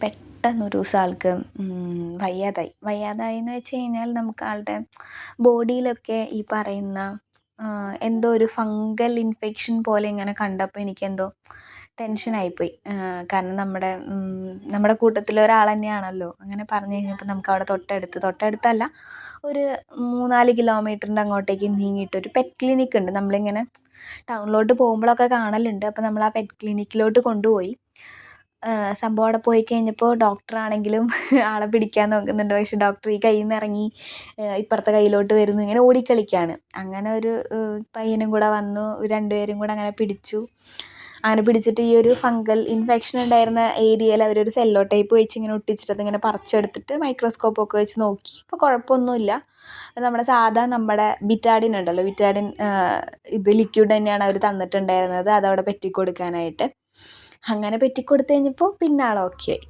പെട്ടെന്നൊരു ദിവസം ആൾക്ക് വയ്യാതായി എന്ന് വെച്ച് കഴിഞ്ഞാൽ നമുക്ക് ആളുടെ ബോഡിയിലൊക്കെ ഈ പറയുന്ന എന്തോ ഒരു ഫംഗൽ ഇൻഫെക്ഷൻ പോലെ ഇങ്ങനെ കണ്ടപ്പോൾ എനിക്കെന്തോ ടെൻഷനായിപ്പോയി. കാരണം നമ്മുടെ കൂട്ടത്തിലെ ഒരാൾ തന്നെയാണല്ലോ. അങ്ങനെ പറഞ്ഞു കഴിഞ്ഞപ്പോൾ നമുക്കവിടെ തൊട്ടടുത്തല്ല, ഒരു 3-4 കിലോമീറ്ററിൻ്റെ അങ്ങോട്ടേക്ക് നീങ്ങിയിട്ടൊരു പെറ്റ് ക്ലിനിക്ക് ഉണ്ട്. നമ്മളിങ്ങനെ ടൗണിലോട്ട് പോകുമ്പോഴൊക്കെ കാണലുണ്ട്. അപ്പോൾ നമ്മൾ ആ പെറ്റ് ക്ലിനിക്കിലോട്ട് കൊണ്ടുപോയി. സംഭവം അവിടെ പോയി കഴിഞ്ഞപ്പോൾ ഡോക്ടറാണെങ്കിലും ആളെ പിടിക്കാൻ നോക്കുന്നുണ്ട്. പക്ഷെ ഡോക്ടർ ഈ കയ്യിൽ നിന്ന് ഇറങ്ങി ഇപ്പുറത്തെ കയ്യിലോട്ട് വരുന്നു, ഇങ്ങനെ ഓടിക്കളിക്കുകയാണ്. അങ്ങനെ ഒരു പയ്യനും കൂടെ വന്നു, രണ്ടുപേരും കൂടെ അങ്ങനെ പിടിച്ചു. അങ്ങനെ പിടിച്ചിട്ട് ഈ ഒരു ഫംഗൽ ഇൻഫെക്ഷൻ ഉണ്ടായിരുന്ന ഏരിയയിൽ അവരൊരു സെല്ലോ ടേപ്പ് വെച്ച് ഇങ്ങനെ ഒട്ടിച്ചിട്ട് അതിങ്ങനെ പറിച്ചെടുത്തിട്ട് മൈക്രോസ്കോപ്പൊക്കെ വെച്ച് നോക്കി. അപ്പോൾ കുഴപ്പമൊന്നുമില്ല. നമ്മുടെ ബിറ്റാഡിൻ ഉണ്ടല്ലോ, ഇത് ലിക്വിഡ് തന്നെയാണ് അവർ തന്നിട്ടുണ്ടായിരുന്നത്. അതവിടെ പെറ്റി കൊടുക്കാനായിട്ട്. അങ്ങനെ പെറ്റി കൊടുത്തു കഴിഞ്ഞപ്പോൾ പിന്നെ ആൾ ഓക്കെ ആയി.